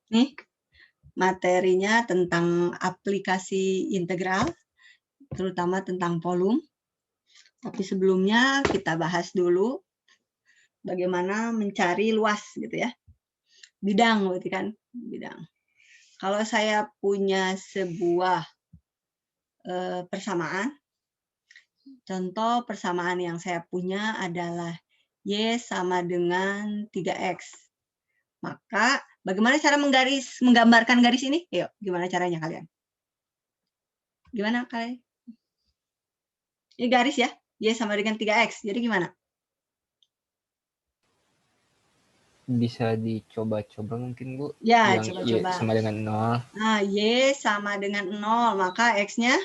Nih, materinya tentang aplikasi integral, terutama tentang volume. Tapi sebelumnya kita bahas dulu bagaimana mencari luas gitu ya. Bidang berarti kan, bidang. Kalau saya punya sebuah persamaan, contoh persamaan yang saya punya adalah Y sama dengan 3X. Maka bagaimana cara menggambarkan garis ini? Yuk, gimana caranya kalian? Gimana kalian? Ini garis ya, Y sama dengan 3X. Jadi gimana? Bisa dicoba-coba mungkin, Bu. Ya, Yang Y coba-coba. sama dengan 0. Nah, Y sama dengan 0, maka X-nya?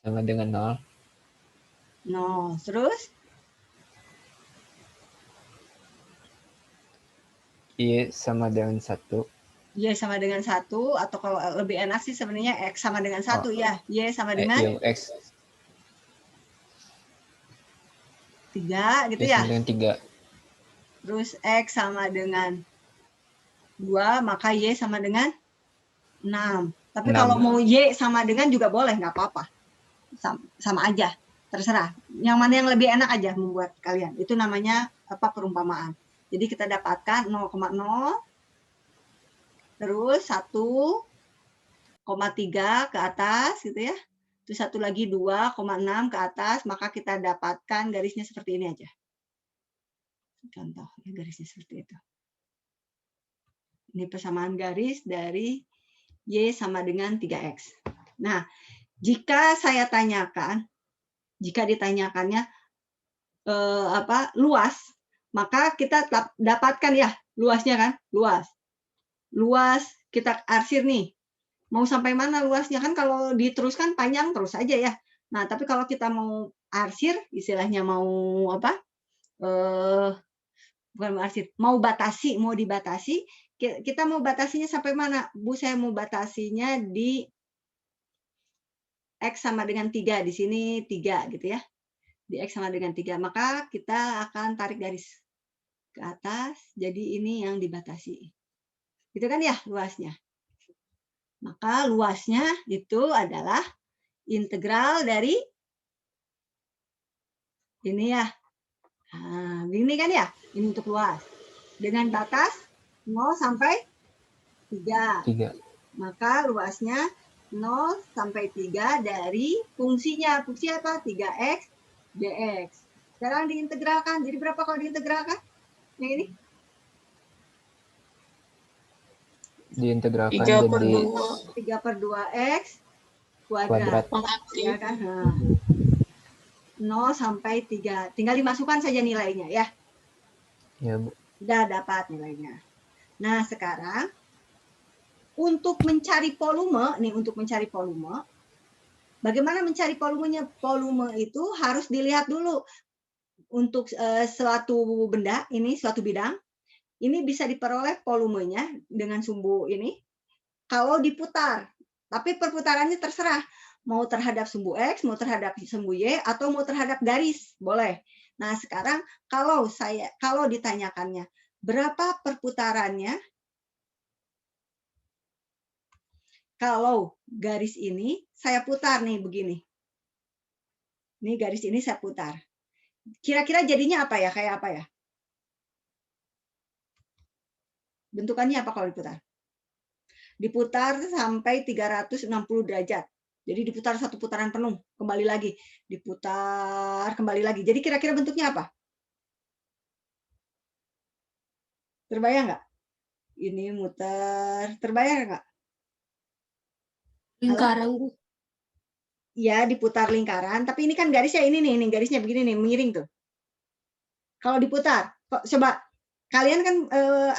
Sama dengan 0. 0. Terus? Y sama dengan 1. Y sama dengan 1, atau kalau lebih enak sih sebenarnya X sama dengan 1 ya. Y sama dengan? X. 3 gitu Y ya. sama dengan 3. Terus X sama dengan 2, maka Y sama dengan 6. Tapi 6. kalau mau Y sama dengan juga boleh, nggak apa-apa. Sama aja, terserah. Yang mana yang lebih enak aja membuat kalian. Itu namanya perumpamaan. Jadi kita dapatkan 0,0, terus 1,3 ke atas gitu ya. Terus satu lagi 2,6 ke atas, maka kita dapatkan garisnya seperti ini aja. Contoh, ya, garisnya seperti itu. Ini persamaan garis dari Y sama dengan 3X. Nah, jika saya tanyakan, jika ditanyakannya luas, maka kita dapatkan ya luasnya kan, luas kita arsir nih, mau sampai mana luasnya kan, kalau diteruskan panjang terus aja ya. Nah, tapi kalau kita mau arsir, istilahnya mau apa, bukan mau arsir, mau dibatasi, kita mau batasinya sampai mana? Bu, saya mau batasinya di X sama dengan 3, di sini 3 gitu ya. Di X sama dengan 3, maka kita akan tarik garis ke atas, jadi ini yang dibatasi. Gitu kan ya luasnya. Maka luasnya itu adalah integral dari ini ya. Nah, ini kan ya, ini untuk luas. Dengan batas 0 sampai 3. Maka luasnya 0 sampai 3 dari fungsinya. Fungsi apa? 3X dx. Sekarang diintegralkan. Jadi berapa kalau diintegralkan? Yang ini? Diintegralkan jadi 3/2X kuadrat. Ya kan? Nah, 0 sampai 3. Tinggal dimasukkan saja nilainya ya. Ya, Bu. Sudah dapat nilainya. Nah, sekarang untuk mencari volume, nih untuk mencari volume, bagaimana mencari volumenya? Volume itu harus dilihat dulu. Untuk suatu benda, ini suatu bidang, ini bisa diperoleh volumenya dengan sumbu ini kalau diputar. Tapi perputarannya terserah. Mau terhadap sumbu X, mau terhadap sumbu Y, atau mau terhadap garis, boleh. Nah, sekarang kalau ditanyakannya, berapa perputarannya kalau garis ini saya putar nih begini. Ini garis ini saya putar. Kira-kira jadinya apa ya? Kayak apa ya? Bentukannya apa kalau diputar? Diputar sampai 360 derajat. Jadi diputar satu putaran penuh, kembali lagi. Diputar, kembali lagi. Jadi kira-kira bentuknya apa? Terbayang nggak? Ini muter, terbayang nggak? Lingkaran, Bu. Ya, diputar lingkaran. Tapi ini kan garisnya ini nih, garisnya begini nih, miring tuh. Kalau diputar, coba kalian kan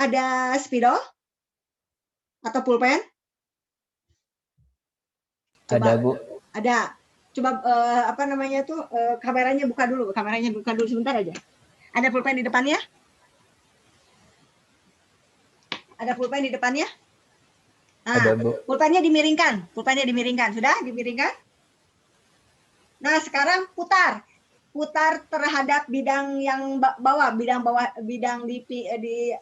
ada spidol atau pulpen? Coba, ada, Bu. Ada. Coba apa namanya tuh, kameranya buka dulu sebentar aja. Ada pulpen di depannya? Ada pulpen di depannya? Nah, Ada, Bu. pulpennya dimiringkan. Sudah dimiringkan? Nah, sekarang putar terhadap bidang yang bawah, bidang di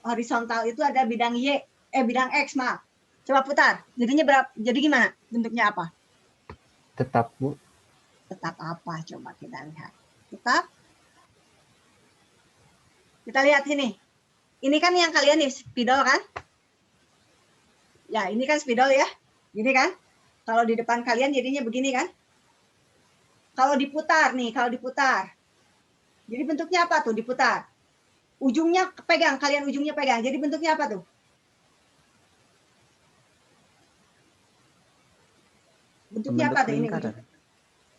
horizontal itu ada bidang Y. bidang X, maaf. Coba putar. Jadinya berapa? Jadi gimana? Bentuknya apa? Tetap, Bu. Tetap apa? Coba kita lihat. Tetap. Kita lihat sini. Ini kan yang kalian nih, spidol kan? Ya, ini kan spidol ya. Gini kan? Kalau di depan kalian jadinya begini kan? Kalau diputar nih, kalau diputar. Jadi bentuknya apa tuh diputar? Ujungnya pegang, kalian ujungnya pegang. Jadi bentuknya apa tuh? Bentuknya Membentuk apa tuh ini lingkaran. ujung?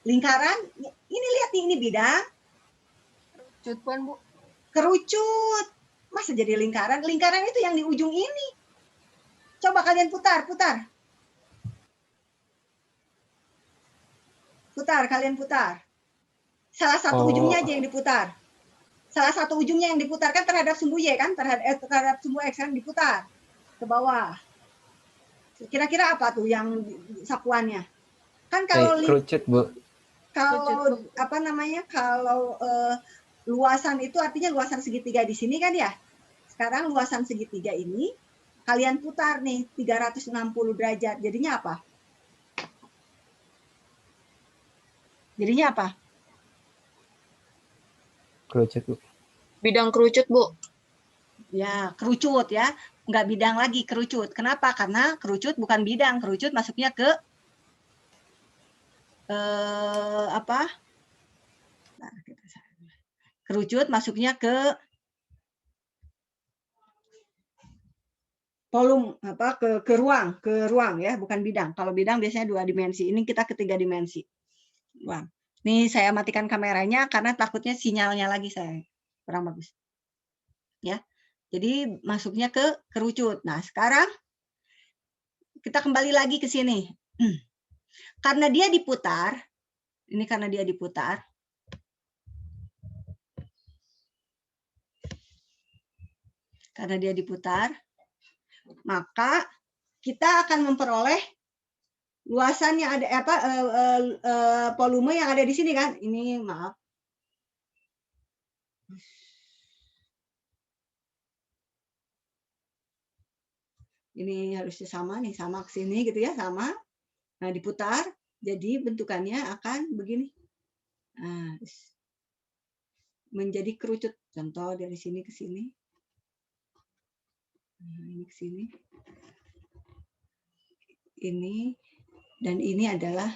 Lingkaran. Ini lihat nih, ini bidang. Kerucut pun, Bu. Kerucut. Masa jadi lingkaran? Lingkaran itu yang di ujung ini. Coba kalian putar, putar. Putar, kalian putar. Salah satu ujungnya aja yang diputar. Salah satu ujungnya yang diputarkan terhadap sumbu Y kan? Terhadap sumbu X kan diputar ke bawah. Kira-kira apa tuh yang sapuannya? Kan kalau Kerucut, Bu. kalau apa namanya? Kalau luasan itu artinya luasan segitiga di sini kan ya? Sekarang luasan segitiga ini kalian putar nih 360 derajat. Jadinya apa? Jadinya apa? Kerucut, Bu. Bidang kerucut, Bu. Ya, kerucut ya. Nggak bidang lagi, kerucut. Kenapa? Karena kerucut bukan bidang. Kerucut masuknya ke apa? Nah, kerucut masuknya ke volume apa ke ruang ya, bukan bidang. Kalau bidang biasanya 2 dimensi. Ini kita ke 3 dimensi. Ruang. Nih saya matikan kameranya karena takutnya sinyalnya lagi saya kurang bagus. Ya. Jadi masuknya ke kerucut. Nah, sekarang kita kembali lagi ke sini. Karena dia diputar, ini karena dia diputar. Karena dia diputar, maka kita akan memperoleh luasan yang ada volume yang ada di sini kan. Ini maaf. Ini harusnya sama nih, sama ke sini gitu ya, sama. Nah, diputar, jadi bentukannya akan begini. Nah, menjadi kerucut. Contoh dari sini ke sini. Nah, ini ke sini. Ini dan ini adalah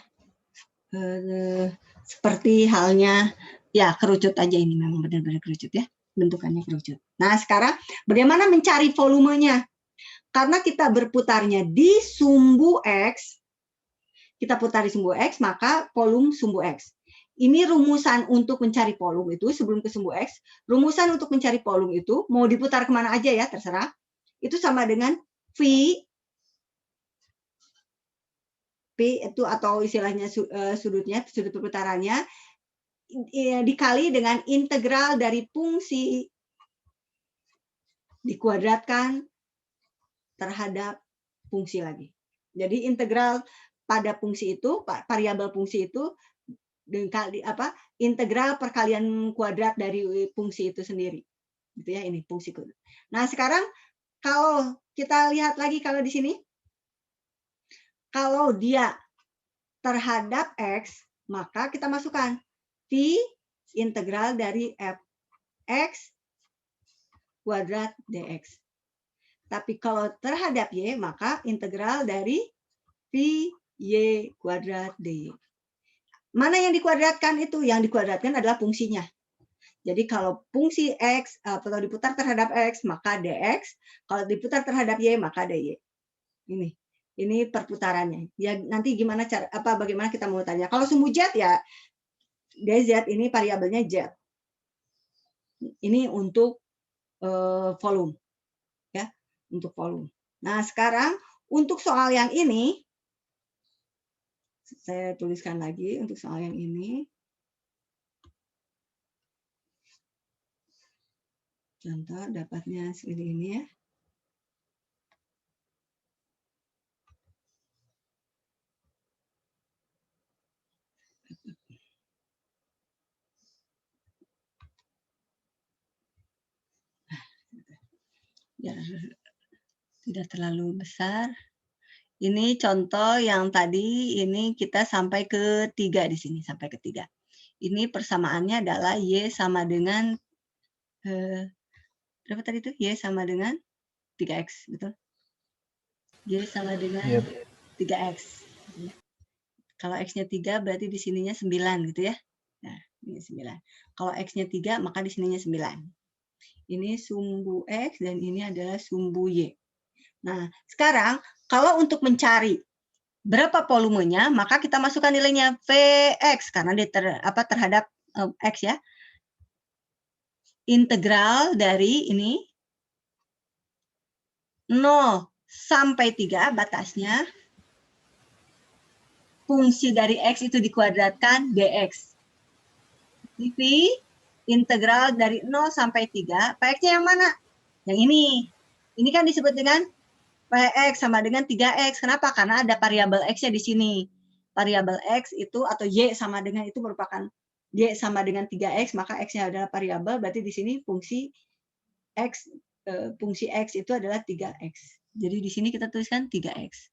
seperti halnya ya kerucut aja, ini memang benar-benar kerucut ya, bentukannya kerucut. Nah, sekarang bagaimana mencari volumenya? Karena kita berputarnya di sumbu X, kita putar di sumbu X, maka volume sumbu X. Ini rumusan untuk mencari volume itu sebelum ke sumbu X. Rumusan untuk mencari volume itu mau diputar kemana aja ya, terserah. Itu sama dengan V itu atau istilahnya sudutnya, sudut perputarannya dikali dengan integral dari fungsi dikuadratkan terhadap fungsi lagi. Jadi integral pada fungsi itu, variabel fungsi itu dengan integral perkalian kuadrat dari fungsi itu sendiri. Gitu ya, ini fungsi kuadrat. Nah, sekarang kalau kita lihat lagi kalau di sini, kalau dia terhadap X, maka kita masukkan V integral dari Fx kuadrat dx. Tapi kalau terhadap Y, maka integral dari Vy kuadrat dy. Mana yang dikuadratkan itu? Yang dikuadratkan adalah fungsinya. Jadi kalau fungsi X, kalau diputar terhadap X, maka dx. Kalau diputar terhadap Y, maka dy. Ini perputarannya. Ya nanti gimana bagaimana kita mau tanya. Kalau sumbu Z ya dz, ini variabelnya Z. Ini untuk volume. Ya, untuk volume. Nah, sekarang untuk soal yang ini saya tuliskan lagi untuk soal yang ini. Contoh dapatnya seperti ini ya. Ya. Tidak terlalu besar. Ini contoh yang tadi, ini kita sampai ke 3 di sini, sampai ke 3. Ini persamaannya adalah Y sama dengan, berapa tadi itu? Y sama dengan 3X, betul? Y sama dengan Iya. 3X. Kalau X-nya 3 berarti di sininya 9 gitu ya. Nah, ini 9. Kalau X-nya 3 maka di sininya 9. Ini sumbu X dan ini adalah sumbu Y. Nah, sekarang kalau untuk mencari berapa volumenya, maka kita masukkan nilainya Vx karena dia terhadap X ya. Integral dari ini 0 sampai 3 batasnya. Fungsi dari X itu dikuadratkan dx. V integral dari 0 sampai 3. Px-nya yang mana? Yang ini. Ini kan disebut dengan Px sama dengan 3x. Kenapa? Karena ada variabel x-nya di sini. Variabel x itu atau y sama dengan itu merupakan y sama dengan 3x, maka x-nya adalah variabel, berarti di sini fungsi x itu adalah 3x. Jadi di sini kita tuliskan 3x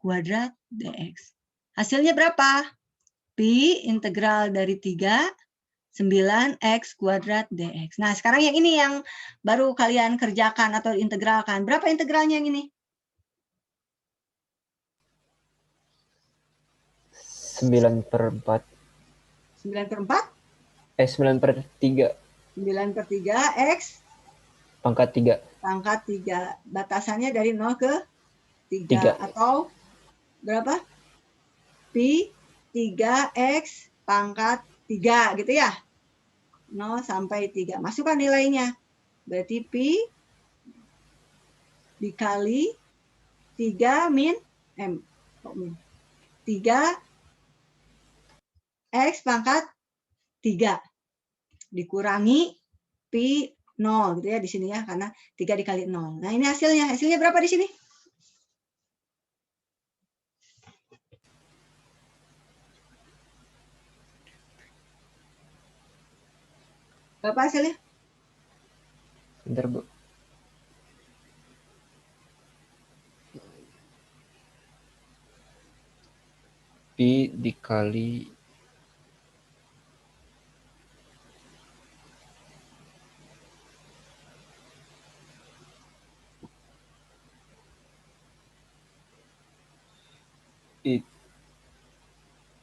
kuadrat dx. Hasilnya berapa? Pi integral dari 3 9x kuadrat dx. Nah, sekarang yang ini yang baru kalian kerjakan atau integralkan. Berapa integralnya yang ini? 9/4. 9/4? 9/3. 9/3 X Pangkat 3. pangkat 3. Batasannya dari 0 ke 3. 3. Atau berapa? Pi 3X pangkat 3 gitu ya. 0 sampai 3. Masukkan nilainya. Berarti Pi dikali 3 min M. 3 X pangkat 3 dikurangi Pi 0 gitu ya di sini ya, karena 3 dikali 0. Nah, ini hasilnya. Hasilnya berapa di sini? Berapa hasilnya? Bentar, Bu. Pi dikali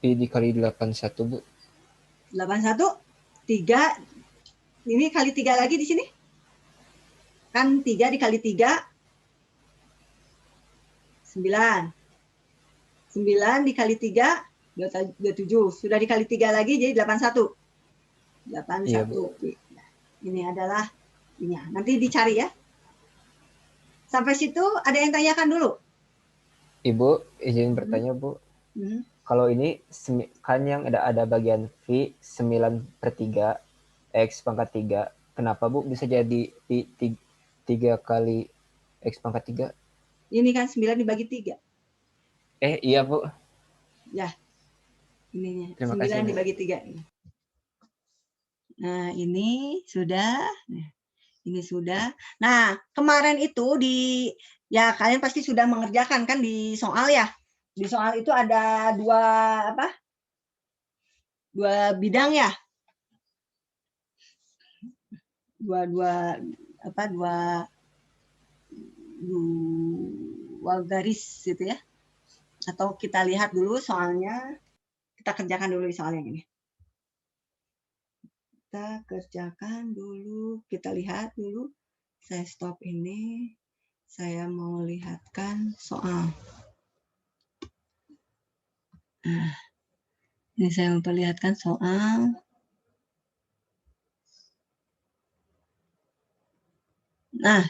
Pi dikali 81, Bu. 81 3 ini kali 3 lagi di sini. Kan 3 dikali 3 9. 9 dikali 3 27. Sudah dikali 3 lagi jadi 81. 81. Iya, Bu. Nah, ini adalah ini. Nanti dicari ya. Sampai situ ada yang tanyakan dulu? Ibu, izin bertanya, Bu. Kalau ini kan yang ada bagian V 9/3 X pangkat 3. Kenapa, Bu, bisa jadi 3 kali X pangkat 3? Ini kan 9 dibagi 3. Iya, Bu. Ya. Ininya. Terima 9 kasih, Bu. dibagi 3. Nah, ini sudah. Ini sudah. Nah, kemarin itu ya kalian pasti sudah mengerjakan kan di soal ya. Di soal itu ada dua bidang ya. Dua garis gitu ya. Atau kita lihat dulu soalnya. Kita kerjakan dulu soal yang ini. Kita kerjakan dulu. Kita lihat dulu. Saya stop ini. Saya mau lihatkan soal. Nah, ini saya memperlihatkan soal. Nah,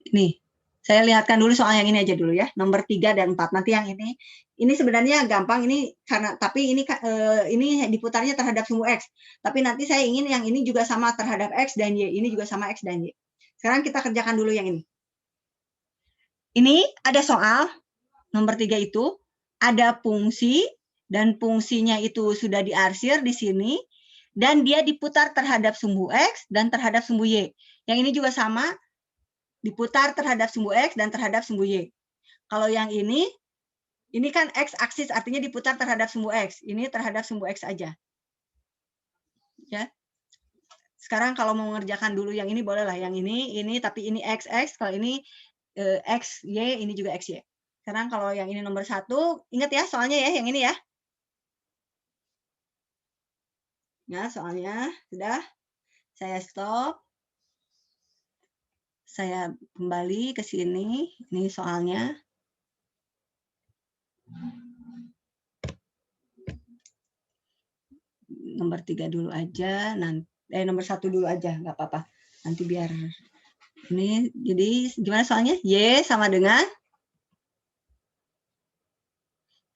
ini. Saya lihatkan dulu soal yang ini aja dulu ya. Nomor 3 dan 4. Nanti yang ini. Ini sebenarnya gampang ini tapi ini diputarnya terhadap sumbu X. Tapi nanti saya ingin yang ini juga sama terhadap X dan Y. Ini juga sama X dan Y. Sekarang kita kerjakan dulu yang ini. Ini ada soal nomor 3 itu ada fungsi dan fungsinya itu sudah diarsir di sini dan dia diputar terhadap sumbu X dan terhadap sumbu Y. Yang ini juga sama Diputar terhadap sumbu X dan terhadap sumbu Y. Kalau yang ini kan X aksis, artinya diputar terhadap sumbu X. Ini terhadap sumbu X aja. Ya. Sekarang kalau mau mengerjakan dulu yang ini, bolehlah. Yang ini, tapi ini X. Kalau ini X, Y, ini juga X, Y. Sekarang kalau yang ini nomor 1, ingat ya soalnya ya, yang ini ya. Nah, soalnya sudah. Saya stop. Saya kembali ke sini. Ini soalnya. Nomor 3 dulu aja. Nomor 1 dulu aja, nggak apa-apa. Nanti biar ini. Jadi gimana soalnya? Y sama dengan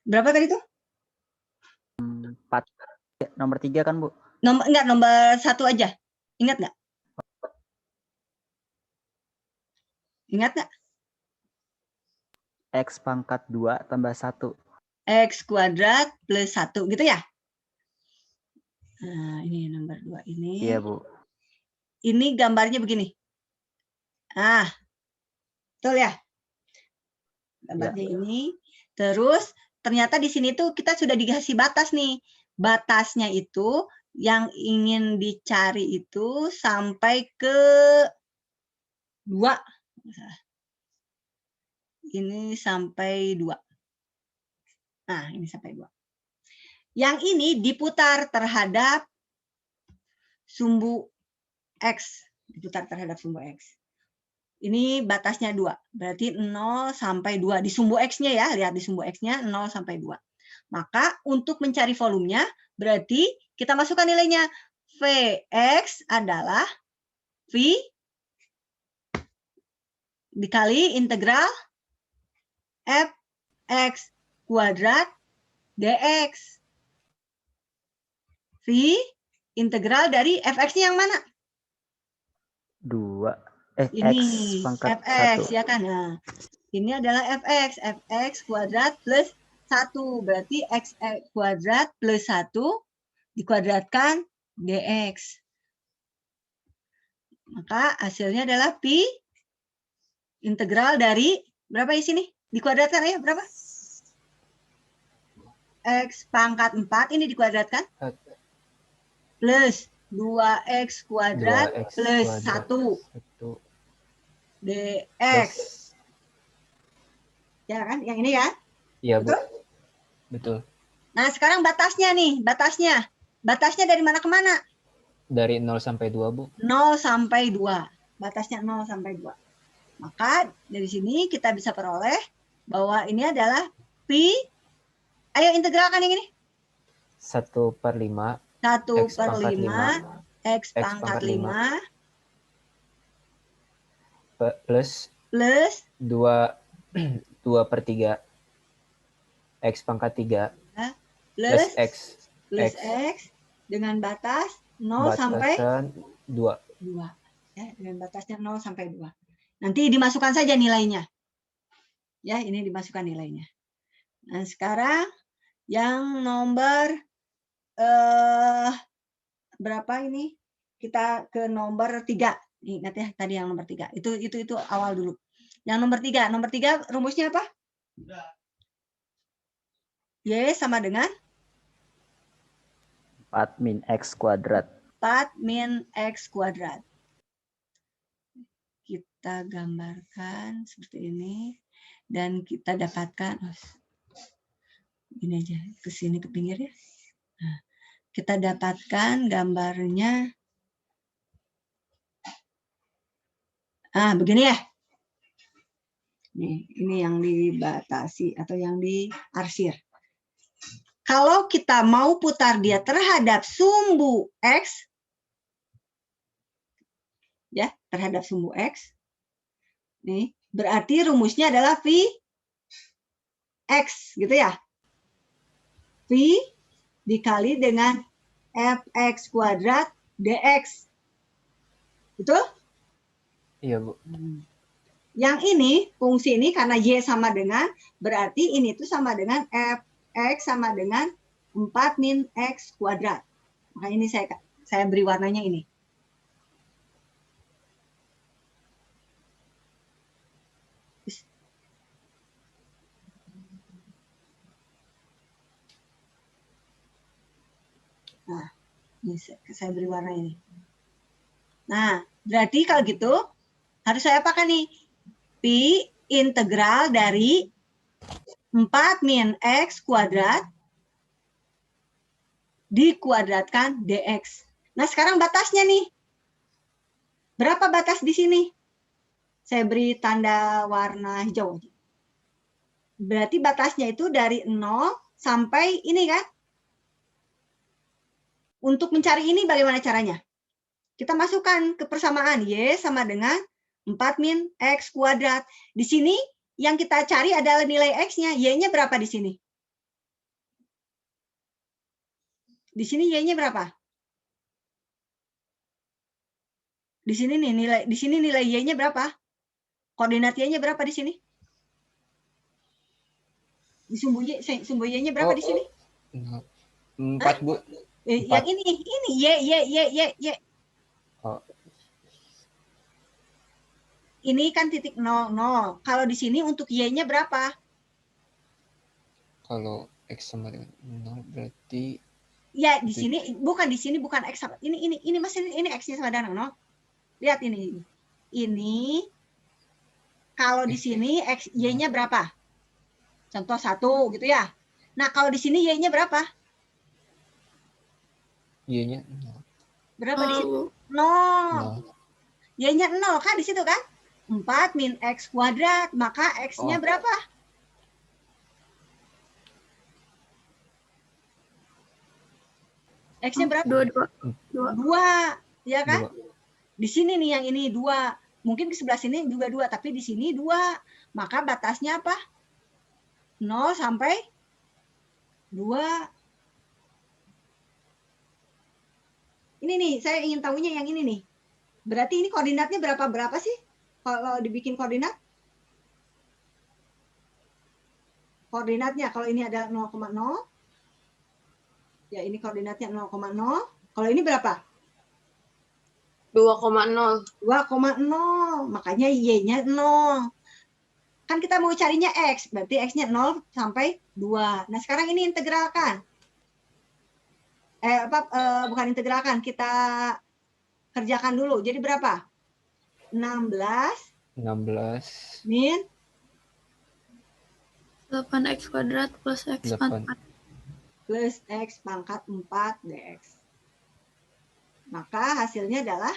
berapa tadi tuh? 4. Nomor 3 kan, Bu? Nomor 1 aja. Ingat nggak? Ingat nggak? X pangkat 2 tambah 1. X kuadrat plus 1, gitu ya? Nah, ini nomor 2 ini. Iya, Bu. Ini gambarnya begini. Ah, betul ya? Gambarnya Ya. ini. Terus, ternyata di sini tuh kita sudah dikasih batas nih. Batasnya itu, yang ingin dicari itu sampai ke 2. Ini sampai 2. Nah, ini sampai 2. Yang ini diputar terhadap sumbu X. Diputar terhadap sumbu X. Ini batasnya 2. Berarti 0 sampai 2. Di sumbu X-nya ya. Lihat di sumbu X-nya 0 sampai 2. Maka untuk mencari volumenya, berarti kita masukkan nilainya. Vx adalah V dikali integral Fx kuadrat dx. V integral dari Fx-nya yang mana? 2. Ini X pangkat Fx 1. ya kan. Nah, ini adalah Fx kuadrat plus 1. Berarti X kuadrat plus 1 dikuadratkan dx. Maka hasilnya adalah pi integral dari berapa di sini? Dikuadratkan ya, berapa? X pangkat 4 ini dikuadratkan. Plus 2x kuadrat 2x plus kuadrat 1 dx. Ya kan? Yang ini ya? Iya, betul? Bu. Betul. Nah, sekarang batasnya nih. Batasnya. Batasnya dari mana ke mana? Dari 0 sampai 2, Bu. 0 sampai 2. Batasnya 0 sampai 2. Maka dari sini kita bisa peroleh bahwa ini adalah pi. Ayo integralkan yang ini. 1/5. 1/5 X pangkat 5 plus 2/3 X pangkat 3 plus X dengan batas 0 sampai 2. Ya, dengan batasnya 0 sampai 2. Nanti dimasukkan saja nilainya. Ya, ini dimasukkan nilainya. Nah, sekarang yang nomor berapa ini? Kita ke nomor 3. Ingat ya, tadi yang nomor 3. Itu awal dulu. Yang nomor 3. Nomor 3 rumusnya apa? Y sama dengan 4 min X kuadrat. 4 min X kuadrat. Kita gambarkan seperti ini. Dan kita dapatkan, ini aja, ke sini ke pinggir ya. Nah, kita dapatkan gambarnya. Begini ya. Ini yang dibatasi atau yang diarsir. Kalau kita mau putar dia terhadap sumbu X, ya, terhadap sumbu X, nih, berarti rumusnya adalah V X, gitu ya. V dikali dengan Fx kuadrat dx. Betul? Iya, Bu. Yang ini, fungsi ini karena Y sama dengan, berarti ini tuh sama dengan Fx sama dengan 4 min X kuadrat. Maka ini saya beri warnanya ini. Ini saya beri warna ini. Nah, berarti kalau gitu harus saya apakan nih? Pi integral dari 4 min X kuadrat dikuadratkan dx. Nah, sekarang batasnya nih. Berapa batas di sini? Saya beri tanda warna hijau. Berarti batasnya itu dari 0 sampai ini kan? Untuk mencari ini bagaimana caranya? Kita masukkan ke persamaan Y sama dengan 4 min X kuadrat. Di sini yang kita cari adalah nilai X-nya. Y-nya berapa di sini? Di sini Y-nya berapa? Di sini nih nilai Y-nya berapa? Koordinat Y-nya berapa di sini? Di sumbu Y-nya berapa di sini? 4, Bu. Yang ini Y. Oh. Ini kan titik 0, 0. Kalau di sini untuk Y-nya berapa? Kalau X sama dengan 0 berarti ya di sini bukan X sama ini Mas, ini X-nya sama dengan 0. Lihat ini. Ini kalau di sini X Y-nya berapa? Contoh 1 gitu ya. Nah, kalau di sini Y-nya berapa? Y-nya Berapa di sini? 0. Y-nya 0 kan di situ kan? 4 min X kuadrat, maka X-nya berapa? X-nya berapa? 2, ya kan? 2. Di sini nih yang ini 2. Mungkin di sebelah sini juga 2, tapi di sini 2. Maka batasnya apa? 0 sampai 2. Ini nih, saya ingin tahunya yang ini nih. Berarti ini koordinatnya berapa sih? Kalau dibikin koordinat? Koordinatnya, kalau ini ada 0,0. Ya, ini koordinatnya 0,0. Kalau ini berapa? 2,0. 2,0. Makanya Y-nya 0. Kan kita mau carinya X. Berarti X-nya 0 sampai 2. Nah, sekarang ini integralkan. Bukan integralkan. Kita kerjakan dulu. Jadi berapa? 16 min 8x kuadrat plus x pangkat 4. Plus X pangkat 4 dx. Maka hasilnya adalah,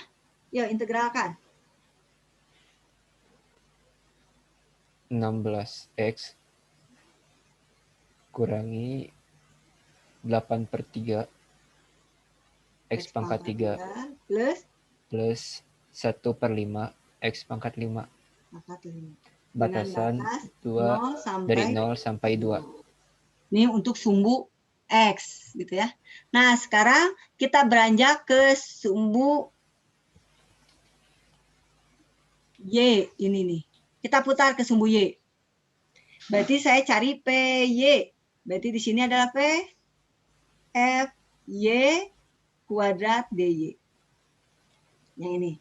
yuk integralkan. 16x kurangi 8/3 X pangkat 3 plus 1/5 X pangkat 5. Batasan 2 dari 0 sampai 2. Ini untuk sumbu X gitu ya. Nah, sekarang kita beranjak ke sumbu Y ini nih. Kita putar ke sumbu Y. Berarti saya cari PY. Berarti di sini adalah P F Y kuadrat DY. Yang ini.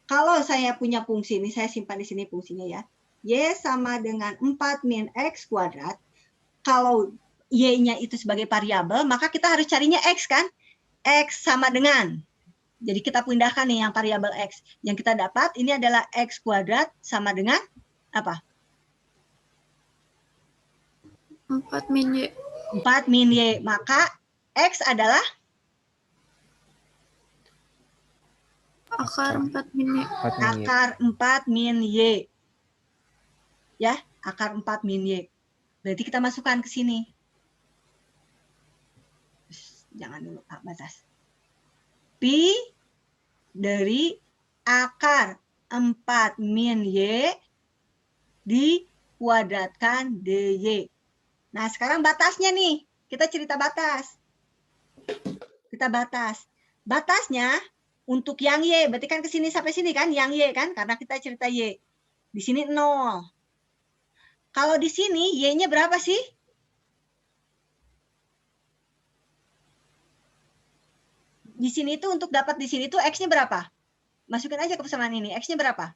Kalau saya punya fungsi ini, saya simpan di sini fungsinya ya. Y sama dengan 4 min X kuadrat. Kalau Y-nya itu sebagai variabel, maka kita harus carinya X kan? X sama dengan. Jadi kita pindahkan nih yang variabel X. Yang kita dapat ini adalah X kuadrat sama dengan apa? 4 min Y. 4 min Y. Maka X adalah? Akar 4 min Y. Akar 4 min Y. Ya, akar 4 min Y. Berarti kita masukkan ke sini. Jangan dulu batas. Pi dari akar 4 min Y dikuadratkan DY. Nah, sekarang batasnya nih. Kita cerita batas. Kita batas. Batasnya untuk yang Y, berarti kan ke sini sampai sini kan, yang Y kan, karena kita cerita Y. Di sini 0. Kalau di sini Y-nya berapa sih? Di sini itu untuk dapat di sini itu X-nya berapa? Masukin aja ke persamaan ini. X-nya berapa?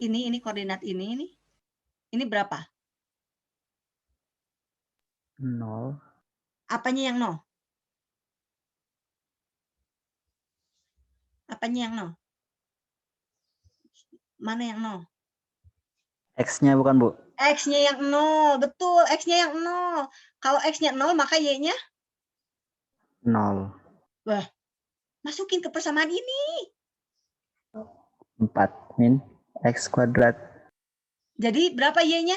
Ini koordinat ini. Ini berapa? 0. Apanya yang 0? Apanya yang 0? Mana yang 0? X-nya bukan, Bu? X-nya yang 0. Betul, X-nya yang 0. Kalau X-nya 0, maka Y-nya? 0. Wah, masukin ke persamaan ini. 4 min X kuadrat. Jadi berapa Y-nya?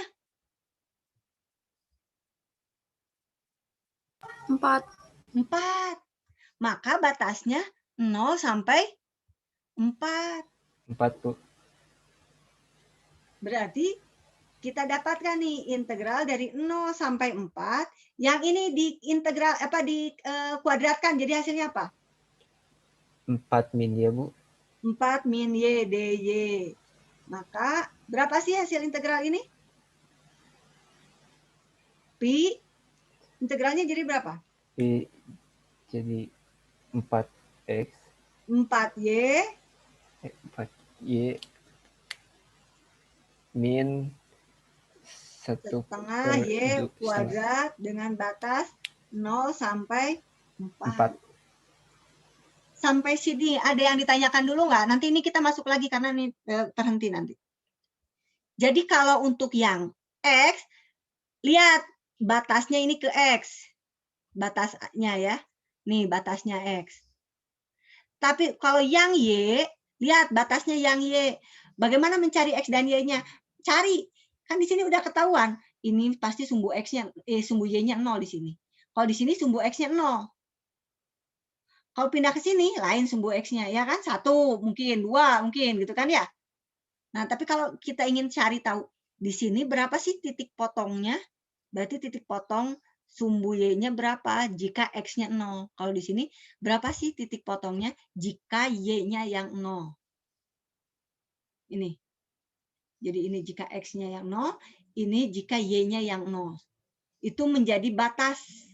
4. 4. Maka batasnya 0 sampai 4. 4, Bu. Berarti kita dapatkan nih integral dari 0 sampai 4. Yang ini di integral kuadratkan. Jadi hasilnya apa? 4 min ya, Bu. 4 min Y dy. Maka berapa sih hasil integral ini? Pi integralnya jadi berapa? Pi jadi 4x 4Y 4y min 1/2 Y kuadrat dengan batas 0 sampai 4. 4. Sampai sini ada yang ditanyakan dulu nggak? Nanti ini kita masuk lagi karena ini terhenti nanti. Jadi kalau untuk yang X, lihat batasnya ini ke X. Batasnya ya. Nih batasnya X. Tapi kalau yang Y, lihat batasnya yang Y. Bagaimana mencari X dan Y-nya? Cari. Kan di sini udah ketahuan. Ini pasti sumbu X-nya, sumbu Y-nya 0 di sini. Kalau di sini sumbu X-nya 0. Kalau pindah ke sini, lain sumbu X-nya. Ya kan? 1 mungkin, 2 mungkin. Gitu kan ya? Nah, tapi kalau kita ingin cari tahu, di sini berapa sih titik potongnya? Berarti titik potong sumbu Y-nya berapa jika X-nya 0. Kalau di sini, berapa sih titik potongnya jika Y-nya yang 0? Ini. Jadi ini jika X-nya yang 0, ini jika Y-nya yang 0. Itu menjadi batas.